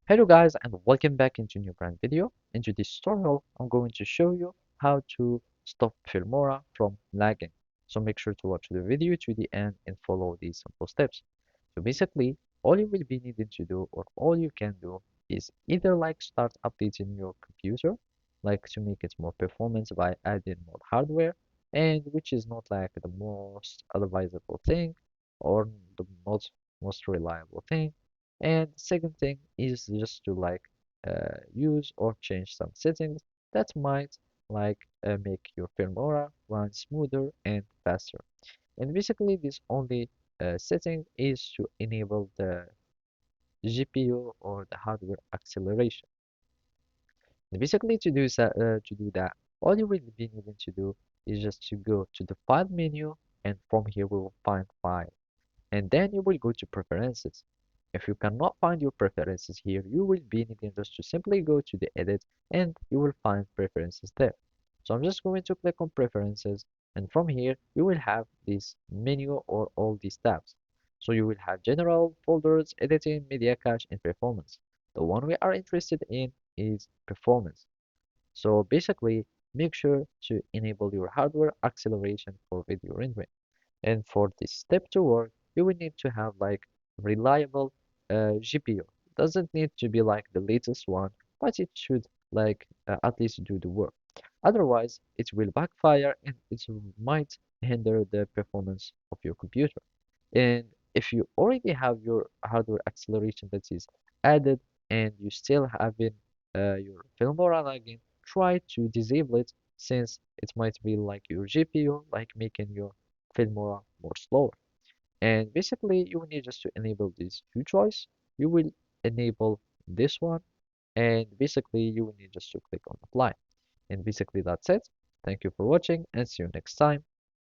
Hello guys and welcome back into a new brand video. Into this tutorial, I'm going to show you how to stop Filmora from lagging. So make sure to watch the video to the end and follow these simple steps. So basically, all you will be needing to do or all you can do is either like start updating your computer, like to make it more performance by adding more hardware, and which is not like the most advisable thing or the most reliable thing. And second thing is just to like use or change some settings that might make your Filmora run smoother and faster. And basically, this only setting is to enable the GPU or the hardware acceleration. And basically, to do that, all you will be needing to do is just to go to the File menu, and from here we will find File, and then you will go to Preferences. If you cannot find your preferences here, you will be needing just to simply go to the Edit, and you will find Preferences there. So I'm just going to click on Preferences, and from here you will have this menu or all these tabs. So you will have General, Folders, Editing, Media Cache, and Performance. The one we are interested in is Performance. So basically, make sure to enable your hardware acceleration for video rendering. And for this step to work, you will need to have like reliable GPU. Doesn't need to be like the latest one, but it should at least do the work. Otherwise, it will backfire and it might hinder the performance of your computer. And if you already have your hardware acceleration that is added and you still having your Filmora lagging, try to disable it since it might be like your GPU, like making your Filmora more slower. And basically, you will need just to enable these two choice. You will enable this one, and basically you will need just to click on apply. And basically that's it. Thank you for watching and see you next time.